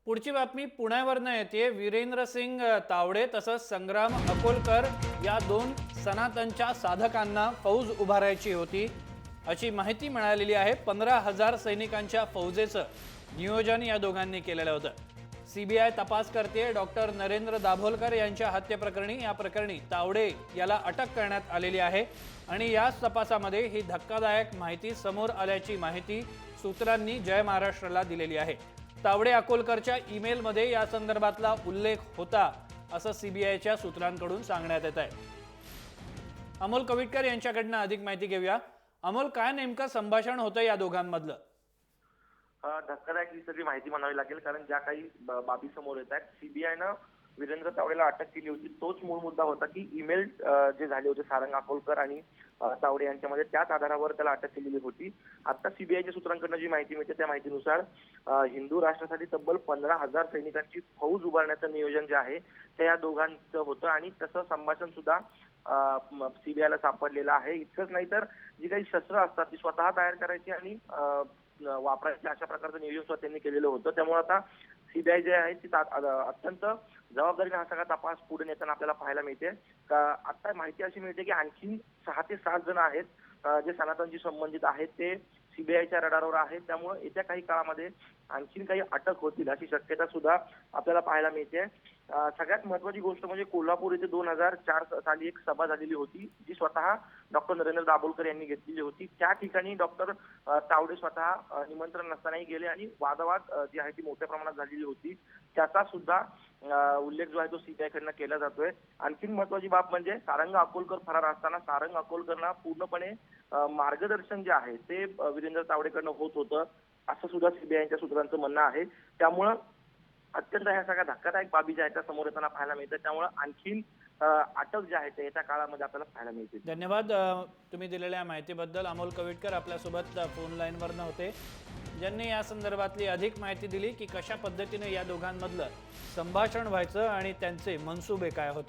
पुढची बातमी पुण्यावरनं येते। वीरेंद्र सिंग तावडे तसंच संग्राम अकोलकर या दोन सनातनच्या साधकांना फौज उभारायची होती अशी माहिती मिळालेली आहे। 15,000 सैनिकांच्या फौजेचं नियोजन या दोघांनी केलेलं होतं। सीबीआय तपास करते। डॉक्टर नरेंद्र दाभोलकर यांच्या हत्येप्रकरणी या प्रकरणी तावडे याला अटक करण्यात आलेली आहे आणि याच तपासामध्ये ही धक्कादायक माहिती समोर आल्याची माहिती सूत्रांनी जय महाराष्ट्राला दिलेली आहे। तावडे अकोलकरच्या ईमेलमध्ये या संदर्भातला उल्लेख होता असं सीबीआयच्या सूत्रांकडून सांगण्यात येत आहे। अमोल कविटकर यांच्याकडनं अधिक माहिती घेऊया। अमोल, काय नेमकं संभाषण होतं या दोघांमधलं? धक्कादायक ही सगळी माहिती म्हणावी लागेल, कारण ज्या काही बाबी समोर येत आहेत, सीबीआयनं वीरेंद्र तावडेला अटक केली होती। तोच मूळ मुद्दा होता की ईमेल जे झाले होते सारंग अकोलकर आणि तावडे यांच्यामध्ये, त्याच आधारावर त्याला अटक केलेली होती। आता सीबीआयच्या सूत्रांकडून जी माहिती मिळते त्या माहितीनुसार हिंदू राष्ट्रासाठी तब्बल 15,000 सैनिकांची फौज उभारण्याचं नियोजन जे आहे ते या दोघांचं होतं आणि तसं संभाषण सुद्धा सीबीआयला सापडलेलं आहे। इतकंच नाही तर जी काही शस्त्र असतात ती स्वतः तयार करायची आणि वापरायची अशा प्रकारचं नियोजन सुद्धा त्यांनी केलेलं होतं। त्यामुळे आता सीबीआय जे आहे ती अत्यंत जबाबदारीने हा सगळा तपास पुढे नेताना आपल्याला पाहायला मिळते। आता माहिती अशी मिळते की आणखी 6 ते 7 जण आहेत जे सनातनशी संबंधित आहेत, ते सीबीआयच्या रडारवर आहेत। त्यामुळे येत्या काही काळामध्ये आणखीन काही अटक होतील अशी शक्यता सुद्धा आपल्याला पाहायला मिळते। सगळ्यात महत्त्वाची गोष्ट म्हणजे कोल्हापूर येथे 2004 साली एक सभा झालेली होती, जी स्वतः डॉक्टर नरेंद्र दाभोलकर यांनी घेतलेली होती। त्या ठिकाणी डॉक्टर तावडे स्वतः निमंत्रण नसतानाही गेले आणि वादवाद जी आहे ती मोठ्या प्रमाणात झालेली होती। त्याचा सुद्धा उल्लेख जो आहे तो सीबीआय कडनं केला जातोय। आणखीन महत्त्वाची बाब म्हणजे सारंग अकोलकर फरार असताना सारंग अकोलकरला पूर्णपणे मार्गदर्शन जे आहे ते वीरेंद्र तावडेकडनं होत होतं असं सुद्धा सीबीआयच्या सूत्रांचं म्हणणं आहे। त्यामुळं अत्यंत ह्या सगळ्या धक्कादायक बाबी ज्या आहेत त्या समोर येताना पाहायला मिळतात। त्यामुळे आणखीन अटक जे आहे ते येत्या काळामध्ये आपल्याला पाहायला मिळते। धन्यवाद तुम्ही दिलेल्या माहितीबद्दल। अमोल कविटकर आपल्यासोबत फोन लाईनवरनं होते, ज्यांनी या संदर्भातली अधिक माहिती दिली की कशा पद्धतीने या दोघांमधलं संभाषण व्हायचं आणि त्यांचे मनसुबे काय होते।